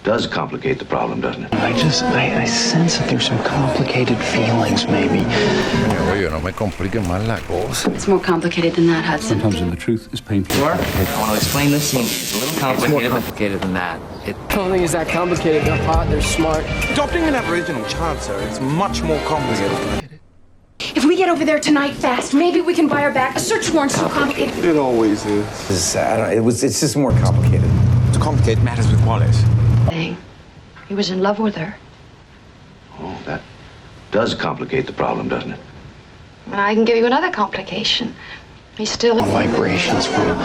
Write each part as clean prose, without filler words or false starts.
does complicate the problem, doesn't it? I sense that there's some complicated feelings, maybe. Oye, no me compliquen más la cosa. It's more complicated than that, Hudson. Sometimes when the truth is painful. Sure. I want to explain this scene. It's a little complicated. It's more complicated than that. I don't think it's that complicated. They're hot, they're smart. Adopting an Aboriginal child, sir, it's much more complicated. If we get over there tonight fast, maybe we can buy her back. A search warrant's too complicated. It always is. It's just more complicated. To complicate matters with Wallace. He was in love with her. Oh, that does complicate the problem, doesn't it? And I can give you another complication. He's still... Vibrations from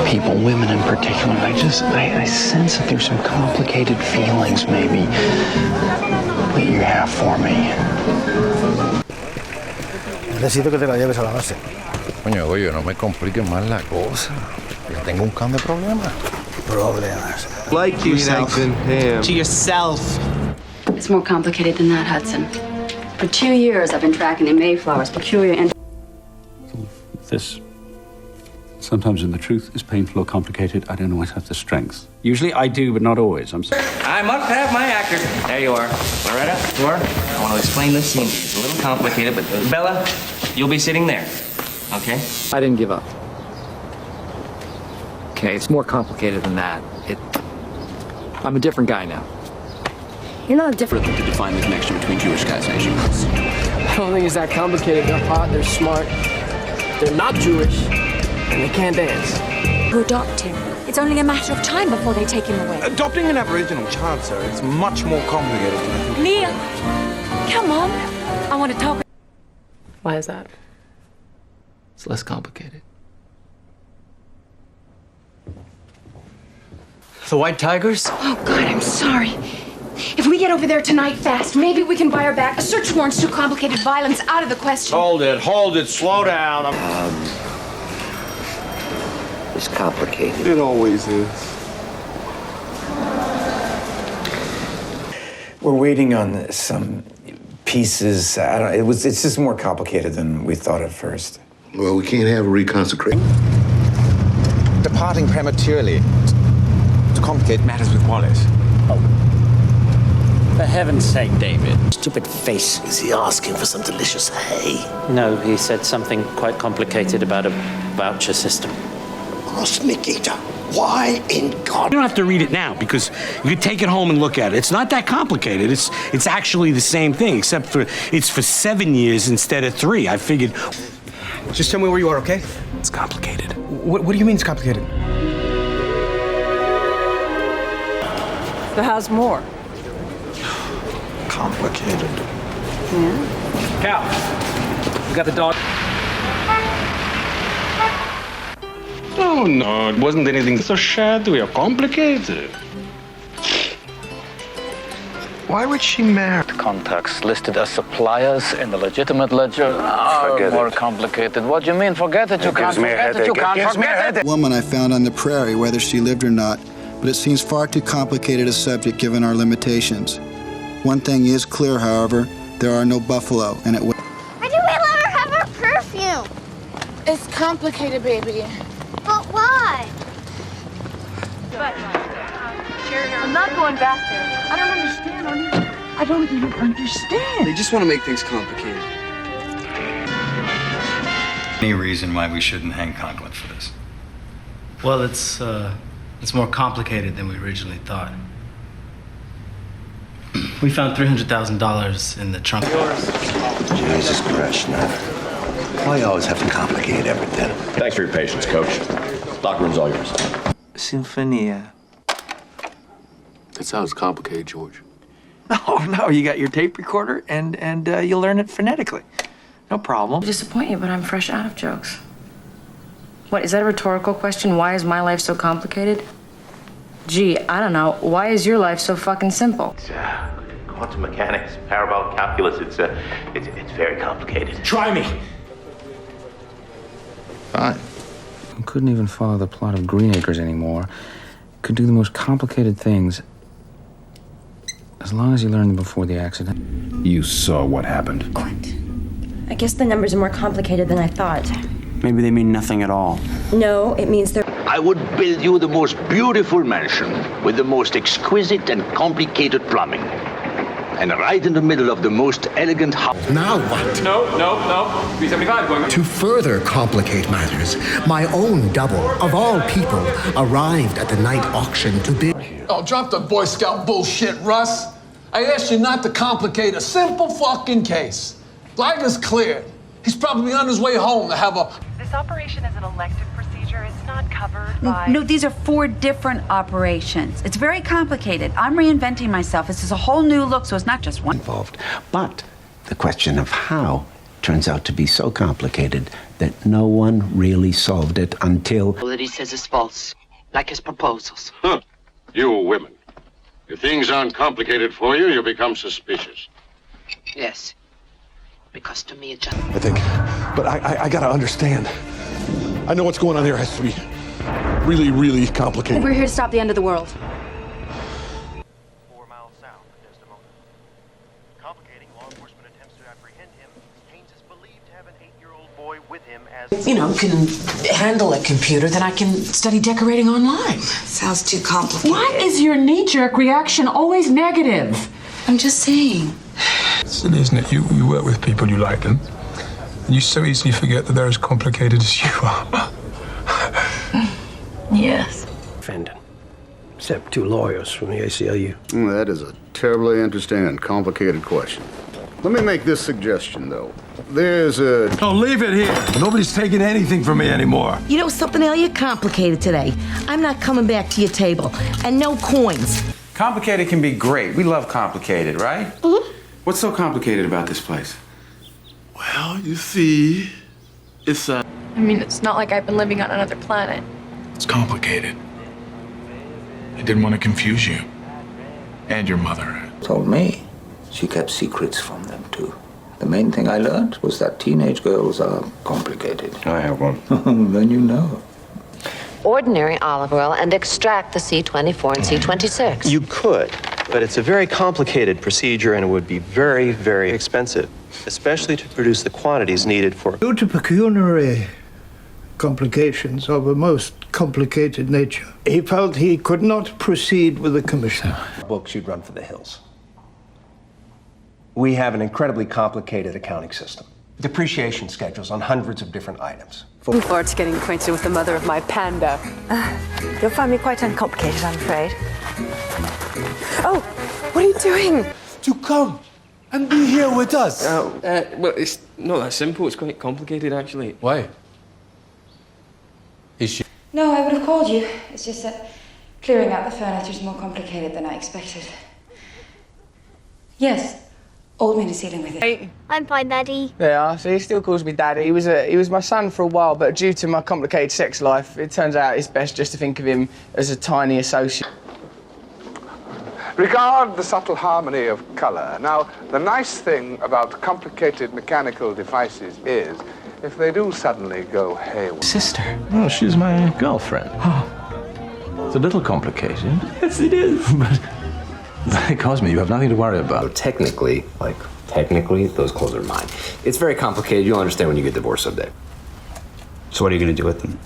people, women in particular. I sense that there's some complicated feelings, maybe, that you have for me. Necesito que te la lleves a la base. Coño, oye, no me compliquen más la cosa. Yo tengo un can de problemas. Problemas. Like yourself. To yourself. It's more complicated than that, Hudson. For 2 years, I've been tracking the Mayflower's peculiar... This. Sometimes when the truth is painful or complicated, I don't always have the strength. Usually I do, but not always. I'm sorry. I must have my actor. There you are. Loretta, sure. I want to explain this scene. It's a little complicated, but Bella, you'll be sitting there. Okay? I didn't give up. Okay, it's more complicated than that. I'm a different guy now. You're not different. To define the connection between Jewish guys and Asian guys. I don't think it's that complicated. They're hot, they're smart. They're not Jewish, and they can't dance. To adopt him. It's only a matter of time before they take him away. Adopting an Aboriginal child, sir, it's much more complicated than I think. Leah, come on. I want to talk. Why is that? It's less complicated. The White Tigers? Oh, God, I'm sorry. If we get over there tonight fast, maybe we can buy her back. A search warrant's too complicated. Violence out of the question. Hold it, slow down. It's complicated. It always is. We're waiting on some pieces. It's just more complicated than we thought at first. Well, we can't have a reconsecration. Departing prematurely. To complicate matters with Wallace. For heaven's sake, David. Stupid face. Is he asking for some delicious hay? No, he said something quite complicated about a voucher system. Cross Nikita. Why in God? You don't have to read it now because you can take it home and look at it. It's not that complicated. It's actually the same thing, except for it's for 7 years instead of 3. I figured. Just tell me where you are, okay? It's complicated. What do you mean it's complicated? But how's more? Complicated. Yeah. Cal, you got the dog? Oh, no, it wasn't anything so shadowy or complicated. Why would she marry? Contacts listed as suppliers in the legitimate ledger are Forget more it. complicated. What do you mean? Forget it. You can't forget it. You can't forget it. Woman I found on the prairie, whether she lived or not, but it seems far too complicated a subject given our limitations. One thing is clear, however, there are no buffalo, and it will. Why do we let her have her perfume? It's complicated, baby. But why? I'm not going back there. I don't understand, honey. I don't even understand. They just want to make things complicated. Any reason why we shouldn't hang Conklin for this? Well, it's more complicated than we originally thought. We found $300,000 in the trunk. Jesus Christ, now. Why you always have to complicate everything? Thanks for your patience, Coach. Locker room's all yours. Symphonia. That sounds complicated, George. No, you got your tape recorder and you'll learn it phonetically. No problem. I disappoint you, but I'm fresh out of jokes. What, is that a rhetorical question? Why is my life so complicated? Gee, I don't know. Why is your life so fucking simple? Quantum mechanics, parabolic calculus, it's very complicated. Try me. Fine. I couldn't even follow the plot of Green Acres anymore. Could do the most complicated things as long as you learned them before the accident. You saw what happened. I guess the numbers are more complicated than I thought. Maybe they mean nothing at all. No, it means they're... I I would build you the most beautiful mansion with the most exquisite and complicated plumbing. And right in the middle of the most elegant house. Now what? No. 375 going. To further complicate matters, my own double, of all people, arrived at the night auction to bid. Oh, drop the Boy Scout bullshit, Russ. I asked you not to complicate a simple fucking case. Liger's cleared. He's probably on his way home to have a... This operation is an elective procedure. It's not covered by... No, these are 4 different operations. It's very complicated. I'm reinventing myself. This is a whole new look, so it's not just one. Involved. But the question of how turns out to be so complicated that no one really solved it until... That he says is false, like his proposals. Huh. You women. If things aren't complicated for you, you become suspicious. Yes. Because to me it just... I think. But I gotta understand. I know what's going on here has to be really, really complicated. We're here to stop the end of the world. 4 miles south of Desdemona. Complicating law enforcement attempts to apprehend him, Haynes is believed to have an 8-year-old boy with him as... can handle a computer, then I can study decorating online. Sounds too complicated. Why is your knee-jerk reaction always negative? I'm just saying. Silly, isn't it? You work with people, you like them, and you so easily forget that they're as complicated as you are. Yes. Defendant, except 2 lawyers from the ACLU. That is a terribly interesting and complicated question. Let me make this suggestion, though. There's a... Oh, leave it here. Nobody's taking anything from me anymore. You know something, Al? You're complicated today. I'm not coming back to your table. And no coins. Complicated can be great. We love complicated, right? Mm-hmm. What's so complicated about this place? Well, you see, it's I mean, it's not like I've been living on another planet. It's complicated. I didn't want to confuse you. And your mother. Told me she kept secrets from them, too. The main thing I learned was that teenage girls are complicated. I have one. Then you know. Ordinary olive oil and extract the C24 and C26. You could, but it's a very complicated procedure and it would be very, very expensive, especially to produce the quantities needed for... Due to pecuniary complications of a most complicated nature, he felt he could not proceed with the commission. Books you'd run for the hills. We have an incredibly complicated accounting system. Depreciation schedules on hundreds of different items. Looking forward to getting acquainted with the mother of my panda. You'll find me quite uncomplicated, I'm afraid. Oh, what are you doing? To come and be here with us. Well, it's not that simple. It's quite complicated, actually. Why? Is she... No, I would have called you. It's just that clearing out the furniture is more complicated than I expected. Yes, Oldman is dealing with it. Hey. I'm fine, Daddy. Yeah, so he still calls me Daddy. He was my son for a while, but due to my complicated sex life, it turns out it's best just to think of him as a tiny associate. Regard the subtle harmony of color. Now, the nice thing about complicated mechanical devices is, if they do suddenly go haywire... Sister? Oh, she's my girlfriend. Oh. It's a little complicated. Yes, it is. But Cosme, you have nothing to worry about. So technically, those clothes are mine. It's very complicated. You'll understand when you get divorced someday. So what are you going to do with them?